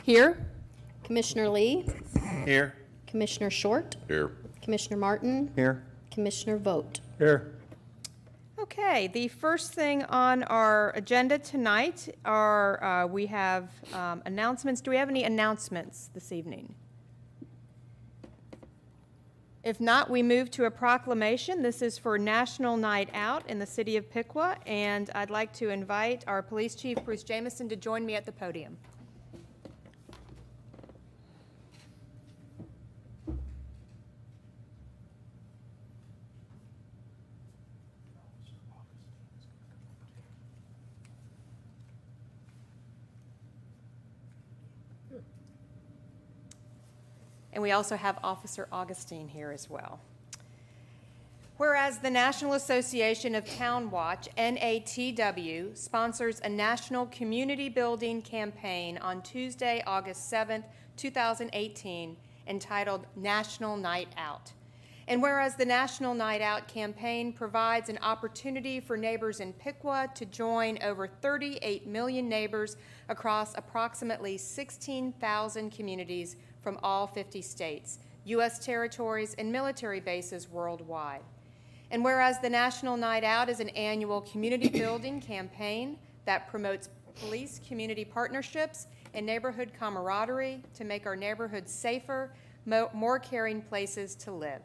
Here. Commissioner Lee, Here. Commissioner Short, Here. Commissioner Martin, Here. Commissioner Vogt. Here. Okay, the first thing on our agenda tonight are, we have announcements. Do we have any announcements this evening? If not, we move to a proclamation. This is for National Night Out in the city of Piqua, and I'd like to invite our Police Chief, Bruce Jamison, to join me at the podium. And we also have Officer Augustine here as well. Whereas the National Association of Town Watch, NATW, sponsors a national community building campaign on Tuesday, August 7th, 2018, entitled National Night Out. And whereas the National Night Out campaign provides an opportunity for neighbors in Piqua to join over 38 million neighbors across approximately 16,000 communities from all 50 states, U.S. territories, and military bases worldwide. And whereas the National Night Out is an annual community building campaign that promotes police community partnerships and neighborhood camaraderie to make our neighborhoods safer, more caring places to live.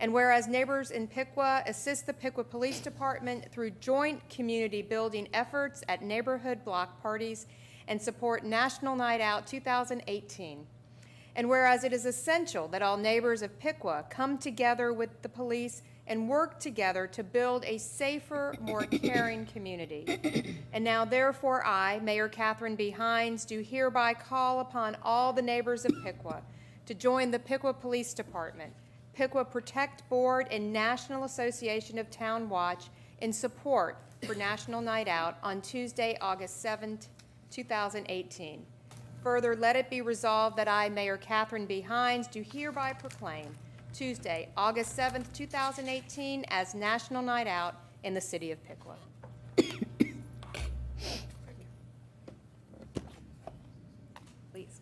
And whereas neighbors in Piqua assist the Piqua Police Department through joint community building efforts at neighborhood block parties and support National Night Out 2018. And whereas it is essential that all neighbors of Piqua come together with the police and work together to build a safer, more caring community. And now, therefore, I, Mayor Catherine B. Hines, do hereby call upon all the neighbors of Piqua to join the Piqua Police Department, Piqua Protect Board, and National Association of Town Watch in support for National Night Out on Tuesday, August 7th, 2018. Further, let it be resolved that I, Mayor Catherine B. Hines, do hereby proclaim Tuesday, August 7th, 2018 as National Night Out in the city of Piqua. Please.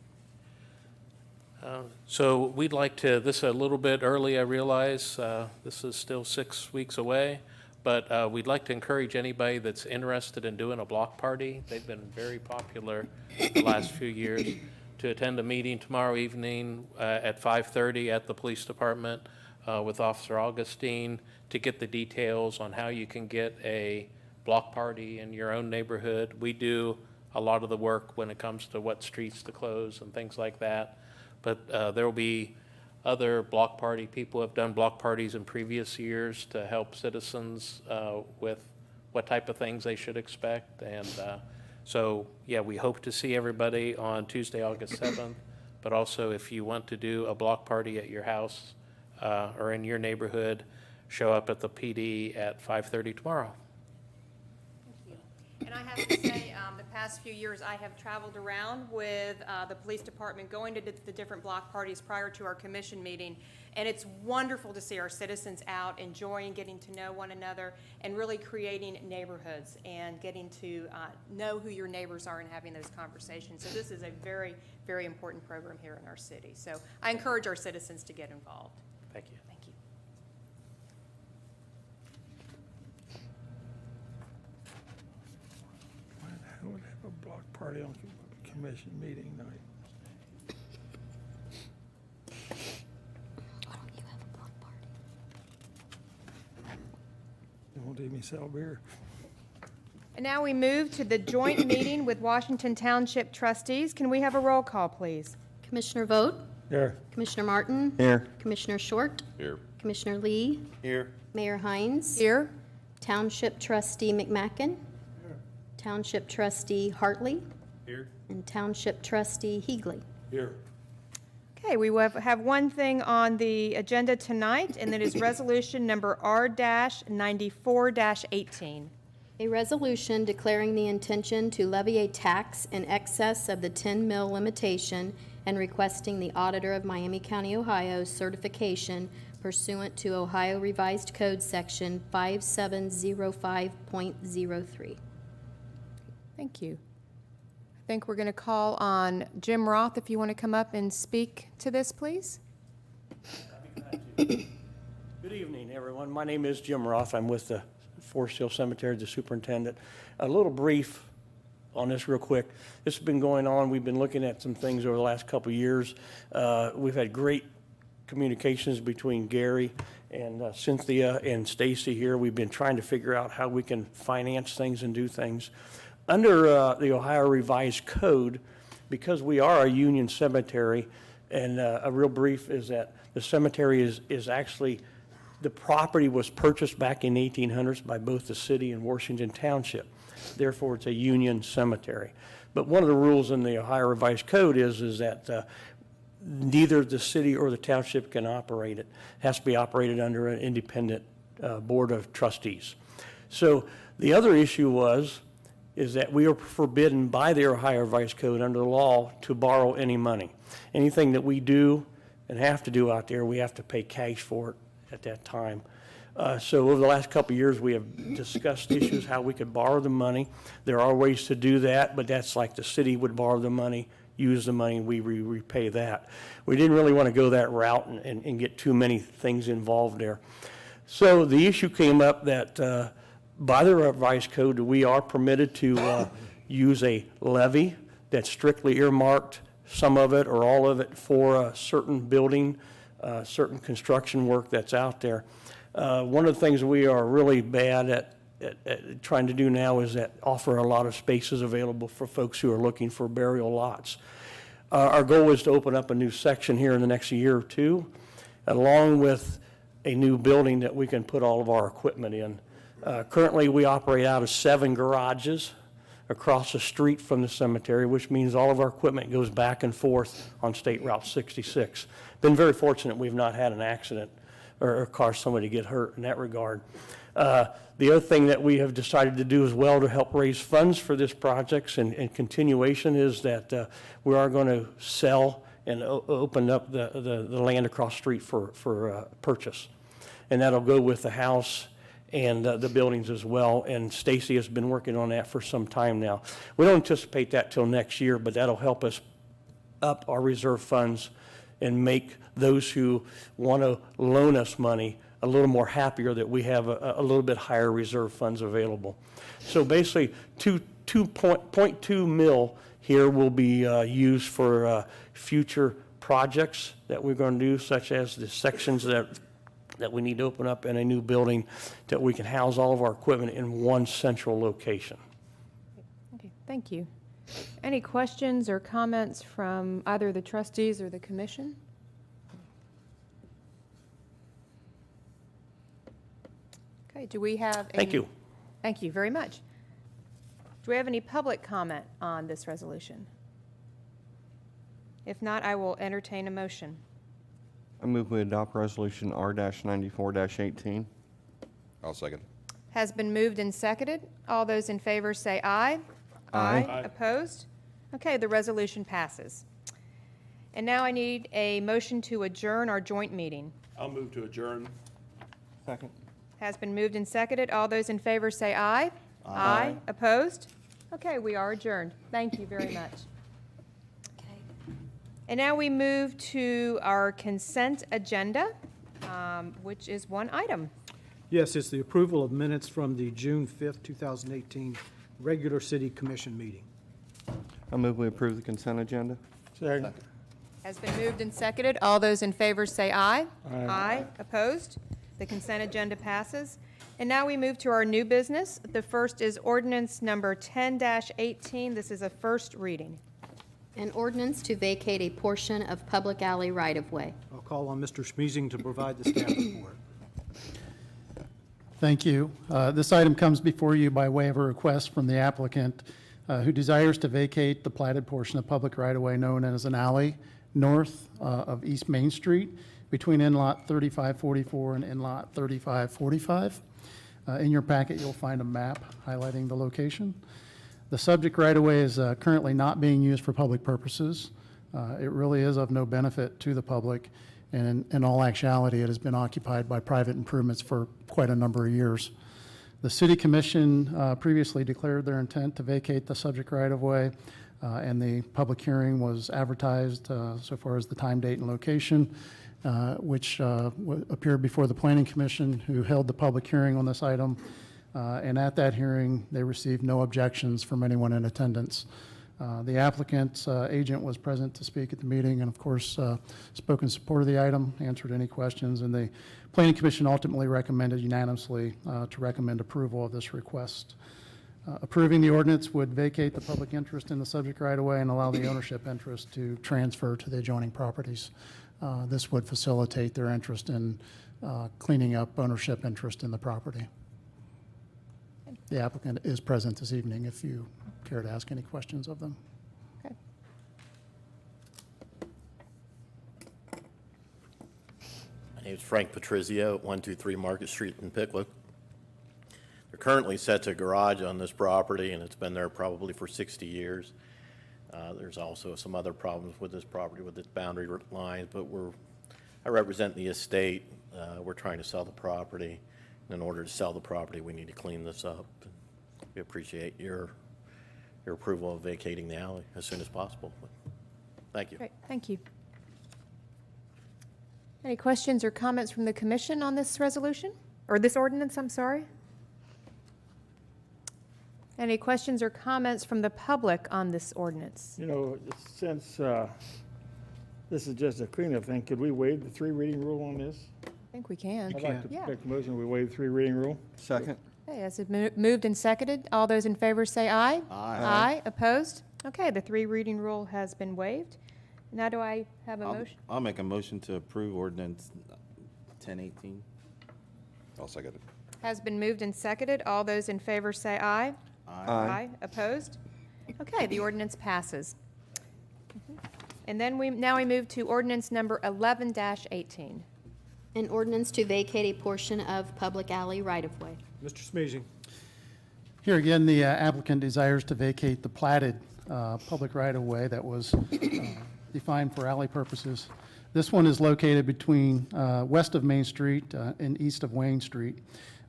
So we'd like to, this is a little bit early, I realize. This is still 6 weeks away, but we'd like to encourage anybody that's interested in doing a block party. They've been very popular the last few years, to attend a meeting tomorrow evening at 5:30 at the police department with Officer Augustine to get the details on how you can get a block party in your own neighborhood. We do a lot of the work when it comes to what streets to close and things like that. But there will be other block party people who have done block parties in previous years to help citizens with what type of things they should expect. And so, yeah, we hope to see everybody on Tuesday, August 7th. But also, if you want to do a block party at your house or in your neighborhood, show up at the PD at 5:30 tomorrow. And I have to say, the past few years, I have traveled around with the police department, going to the different block parties prior to our commission meeting, and it's wonderful to see our citizens out enjoying getting to know one another and really creating neighborhoods and getting to know who your neighbors are and having those conversations. So this is a very, very important program here in our city. So I encourage our citizens to get involved. Thank you. Thank you. Who would have a block party on commission meeting night? Why don't you have a block party? You won't let me sell beer? And now we move to the joint meeting with Washington Township trustees. Can we have a roll call, please? Commissioner Vogt, Here. Commissioner Martin, Here. Commissioner Short, Here. Commissioner Lee, Here. Mayor Hines, Here. Township Trustee McMacken, Township Trustee Hartley, Here. and Township Trustee Heagley. Here. Okay, we will have one thing on the agenda tonight, and that is resolution number R-94-18. A resolution declaring the intention to levy a tax in excess of the 10 mil limitation and requesting the Auditor of Miami County, Ohio's certification pursuant to Ohio Revised Code Section 5705.03. Thank you. I think we're going to call on Jim Roth, if you want to come up and speak to this, please. Good evening, everyone. My name is Jim Roth. I'm with the Forest Hill Cemetery, the superintendent. A little brief on this real quick. This has been going on. We've been looking at some things over the last couple of years. We've had great communications between Gary and Cynthia and Stacy here. We've been trying to figure out how we can finance things and do things. Under the Ohio Revised Code, because we are a union cemetery, and a real brief is that the cemetery is actually, the property was purchased back in the 1800s by both the city and Washington Township. Therefore, it's a union cemetery. But one of the rules in the Ohio Revised Code is that neither the city or the township can operate it. It has to be operated under an independent board of trustees. So the other issue is that we are forbidden by the Ohio Revised Code under the law to borrow any money. Anything that we do and have to do out there, we have to pay cash for it at that time. So over the last couple of years, we have discussed issues, how we could borrow the money. There are ways to do that, but that's like the city would borrow the money, use the money, and we repay that. We didn't really want to go that route and get too many things involved there. So the issue came up that by the revised code, we are permitted to use a levy that's strictly earmarked, some of it or all of it, for a certain building, certain construction work that's out there. One of the things we are really bad at trying to do now is that offer a lot of spaces available for folks who are looking for burial lots. Our goal is to open up a new section here in the next year or two, along with a new building that we can put all of our equipment in. Currently, we operate out of 7 garages across the street from the cemetery, which means all of our equipment goes back and forth on State Route 66. Been very fortunate we've not had an accident or caused somebody to get hurt in that regard. The other thing that we have decided to do as well to help raise funds for this project and continuation is that we are going to sell and open up the land across the street for purchase. And that'll go with the house and the buildings as well. And Stacy has been working on that for some time now. We don't anticipate that till next year, but that'll help us up our reserve funds and make those who want to loan us money a little more happier that we have a little bit higher reserve funds available. So basically, 2.2 mil here will be used for future projects that we're going to do, such as the sections that we need to open up in a new building that we can house all of our equipment in one central location. Okay, thank you. Any questions or comments from either the trustees or the commission? Okay, do we have any? Thank you. Thank you very much. Do we have any public comment on this resolution? If not, I will entertain a motion. I move we adopt Resolution R-94-18. I'll second. Has been moved and seconded. All those in favor say aye. Aye. Opposed? Okay, the resolution passes. And now I need a motion to adjourn our joint meeting. I'll move to adjourn. Second. Has been moved and seconded. All those in favor say aye. Aye. Opposed? Okay, we are adjourned. Thank you very much. And now we move to our consent agenda, which is one item. Yes, it's the approval of minutes from the June 5th, 2018 regular city commission meeting. I move we approve the consent agenda. Second. Has been moved and seconded. All those in favor say aye. Aye. Opposed? The consent agenda passes. And now we move to our new business. The first is ordinance number 10-18. This is a first reading. An ordinance to vacate a portion of public alley right-of-way. I'll call on Mr. Smeezing to provide the staff report. Thank you. This item comes before you by way of a request from the applicant who desires to vacate the platted portion of public right-of-way known as an alley north of East Main Street between in-lot 3544 and in-lot 3545. In your packet, you'll find a map highlighting the location. The subject right-of-way is currently not being used for public purposes. It really is of no benefit to the public, and in all actuality, it has been occupied by private improvements for quite a number of years. The City Commission previously declared their intent to vacate the subject right-of-way And the public hearing was advertised so far as the time, date, and location, which appeared before the Planning Commission, who held the public hearing on this item. And at that hearing, they received no objections from anyone in attendance. The applicant's agent was present to speak at the meeting and, of course, spoke in support of the item, answered any questions, and the Planning Commission ultimately recommended unanimously to recommend approval of this request. Approving the ordinance would vacate the public interest in the subject right-of-way and allow the ownership interest to transfer to the adjoining properties. This would facilitate their interest in cleaning up ownership interest in the property. The applicant is present this evening if you care to ask any questions of them. Okay. My name is Frank Patrizio at 123 Market Street in Piqua. They're currently set to garage on this property, and it's been there probably for 60 years. There's also some other problems with this property with its boundary lines, but I represent the estate. We're trying to sell the property. In order to sell the property, we need to clean this up. We appreciate your approval of vacating the alley as soon as possible. Thank you. Great, thank you. Any questions or comments from the commission on this resolution? Or this ordinance, I'm sorry? Any questions or comments from the public on this ordinance? You know, since this is just a cleanup thing, could we waive the 3 reading rule on this? I think we can. I'd like to Yeah. make a motion, we waive the 3 reading rule. Second. Okay, as it moved and seconded, all those in favor say aye. Aye. Opposed? Okay, the 3 reading rule has been waived. Now do I have a motion? I'll make a motion to approve ordinance 1018. I'll second it. Has been moved and seconded. All those in favor say aye. Aye. Opposed? Okay, the ordinance passes. And then now we move to ordinance number 11-18. An ordinance to vacate a portion of public alley right-of-way. Mr. Smeezing. Here again, the applicant desires to vacate the platted public right-of-way that was defined for alley purposes. This one is located between west of Main Street and east of Wayne Street.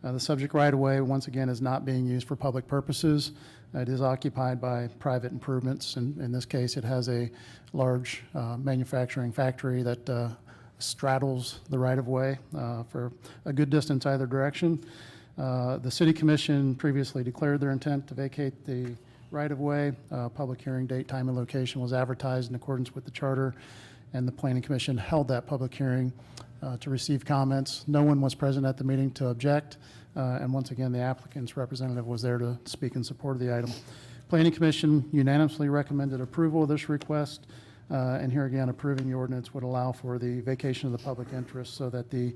The subject right-of-way, once again, is not being used for public purposes. It is occupied by private improvements. In this case, it has a large manufacturing factory that straddles the right-of-way for a good distance either direction. The City Commission previously declared their intent to vacate the right-of-way. Public hearing date, time, and location was advertised in accordance with the charter, and the Planning Commission held that public hearing to receive comments. No one was present at the meeting to object, and once again, the applicant's representative was there to speak in support of the item. Planning Commission unanimously recommended approval of this request, and here again, approving the ordinance would allow for the vacation of the public interest so that the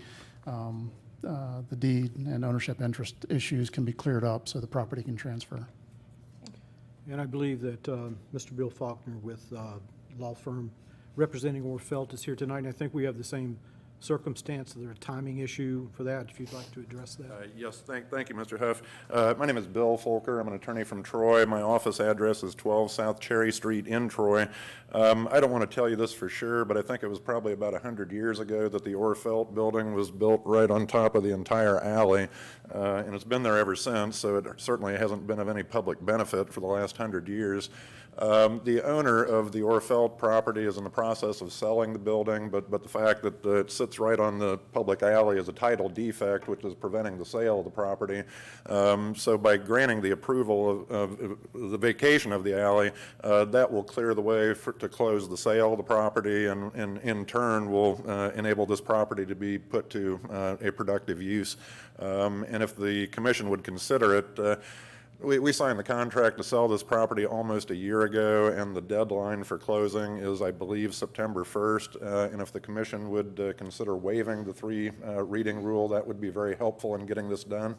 deed and ownership interest issues can be cleared up so the property can transfer. And I believe that Mr. Bill Faulkner with law firm representing Orfeld is here tonight, and I think we have the same circumstance. Is there a timing issue for that, if you'd like to address that? Yes, thank you, Mr. Huff. My name is Bill Folker. I'm an attorney from Troy. My office address is 12 South Cherry Street in Troy. I don't want to tell you this for sure, but I think it was probably about 100 years ago that the Orfeld building was built right on top of the entire alley, and it's been there ever since, so it certainly hasn't been of any public benefit for the last 100 years. The owner of the Orfeld property is in the process of selling the building, but the fact that it sits right on the public alley is a title defect, which is preventing the sale of the property. So by granting the approval of the vacation of the alley, that will clear the way to close the sale of the property, and in turn will enable this property to be put to a productive use. And if the commission would consider it, we signed the contract to sell this property almost a year ago, and the deadline for closing is, I believe, September 1st. And if the commission would consider waiving the 3 reading rule, that would be very helpful in getting this done.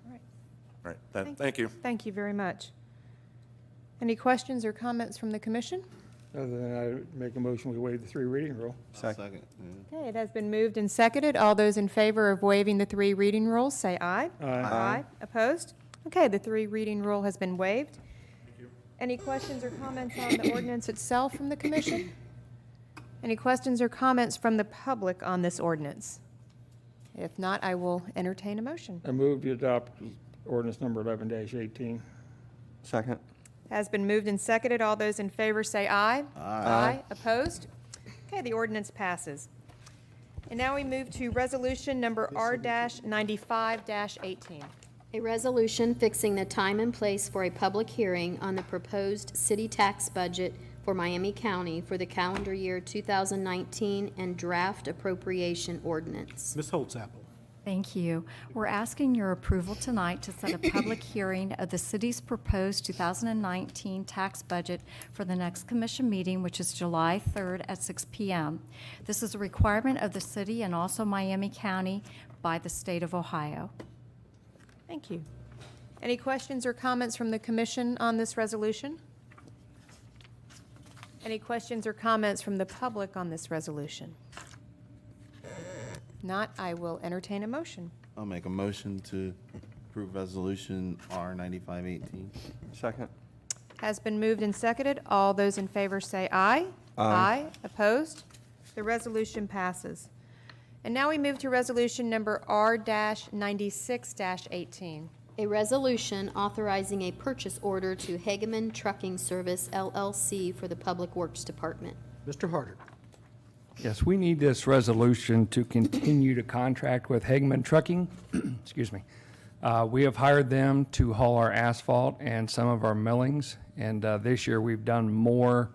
All right. All right, thank you. Thank you very much. Any questions or comments from the commission? Other than I make a motion, we waive the 3 reading rule. Second. Okay, it has been moved and seconded. All those in favor of waiving the 3 reading rules, say aye. Aye. Opposed? Okay, the 3 reading rule has been waived. Any questions or comments on the ordinance itself from the commission? Any questions or comments from the public on this ordinance? If not, I will entertain a motion. I move to adopt ordinance number 11-18. Second. Has been moved and seconded. All those in favor say aye. Aye. Opposed? Okay, the ordinance passes. And now we move to resolution number R-95-18. A resolution fixing the time and place for a public hearing on the proposed city tax budget for Miami County for the calendar year 2019 and draft appropriation ordinance. Ms. Holtzapfel. Thank you. We're asking your approval tonight to set a public hearing of the city's proposed 2019 tax budget for the next commission meeting, which is July 3rd at 6 p.m. This is a requirement of the city and also Miami County by the state of Ohio. Thank you. Any questions or comments from the commission on this resolution? Any questions or comments from the public on this resolution? Not, I will entertain a motion. I'll make a motion to approve resolution R-9518. Second. Has been moved and seconded. All those in favor say aye. Aye. Opposed? The resolution passes. And now we move to resolution number R-96-18. A resolution authorizing a purchase order to Hageman Trucking Service LLC for the Public Works Department. Mr. Harder. Yes, we need this resolution to continue to contract with Hageman Trucking. Excuse me. We have hired them to haul our asphalt and some of our millings, and this year we've done more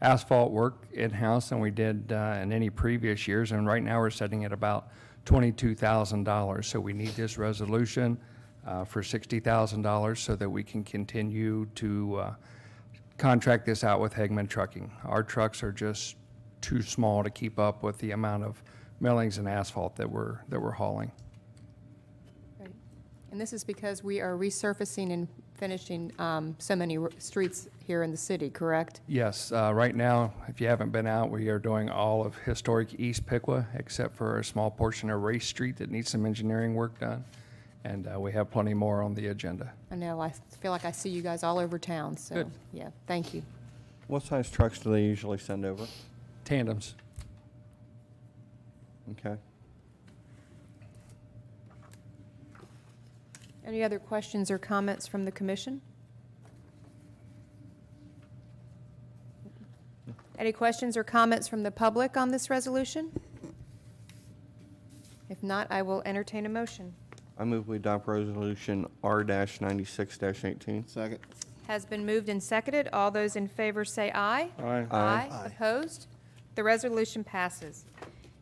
asphalt work in-house than we did in any previous years, and right now we're sitting at about $22,000. So we need this resolution for $60,000 so that we can continue to contract this out with Hageman Trucking. Our trucks are just too small to keep up with the amount of millings and asphalt that we're hauling. Right. And this is because we are resurfacing and finishing so many streets here in the city, correct? Yes, right now, if you haven't been out, we are doing all of historic East Piqua, except for a small portion of Race Street that needs some engineering work done. And we have plenty more on the agenda. I know, I feel like I see you guys all over town, so, Good. yeah, thank you. What size trucks do they usually send over? Tandems. Okay. Any other questions or comments from the commission? Any questions or comments from the public on this resolution? If not, I will entertain a motion. I move we adopt resolution R-96-18. Second. Has been moved and seconded. All those in favor say aye. Aye. Aye. Opposed? The resolution passes.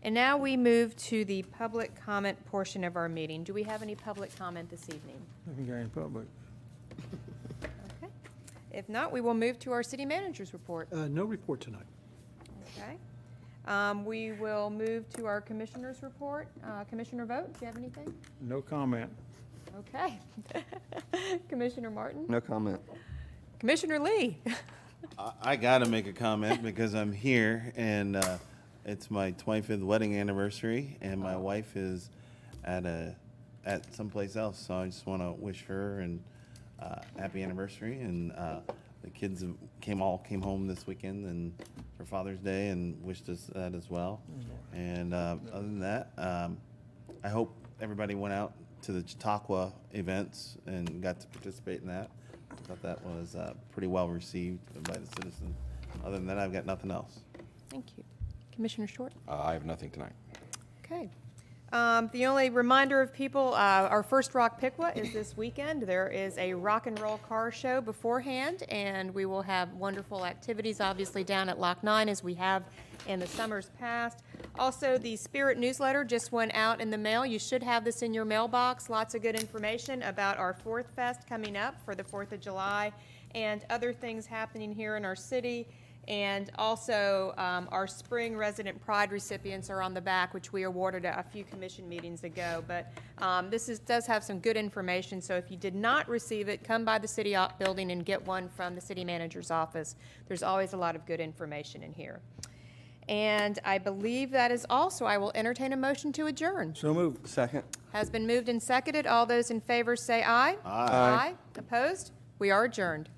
And now we move to the public comment portion of our meeting. Do we have any public comment this evening? Public. Okay. If not, we will move to our city manager's report. No report tonight. Okay. We will move to our commissioner's report. Commissioner Vogt, do you have anything? No comment. Okay. Commissioner Martin? No comment. Commissioner Lee? I got to make a comment because I'm here and it's my 25th wedding anniversary and my wife is at someplace else. So I just want to wish her and happy anniversary. And the kids came home this weekend and for Father's Day and wished us that as well. And other than that, I hope everybody went out to the Chautauqua events and got to participate in that. I thought that was pretty well received by the citizens. Other than that, I've got nothing else. Thank you. Commissioner Short? I have nothing tonight. Okay. The only reminder of people, our first Rock Piqua is this weekend. There is a rock and roll car show beforehand, and we will have wonderful activities, obviously, down at Lock 9 as we have in the summers past. Also, the Spirit newsletter just went out in the mail. You should have this in your mailbox. Lots of good information about our Fourth Fest coming up for the 4th of July and other things happening here in our city. And also, our spring resident pride recipients are on the back, which we awarded a few commission meetings ago. But does have some good information, so if you did not receive it, come by the city building and get one from the city manager's office. There's always a lot of good information in here. And I believe that is all, so I will entertain a motion to adjourn. So moved. Second. Has been moved and seconded. All those in favor say aye. Aye. Opposed? We are adjourned.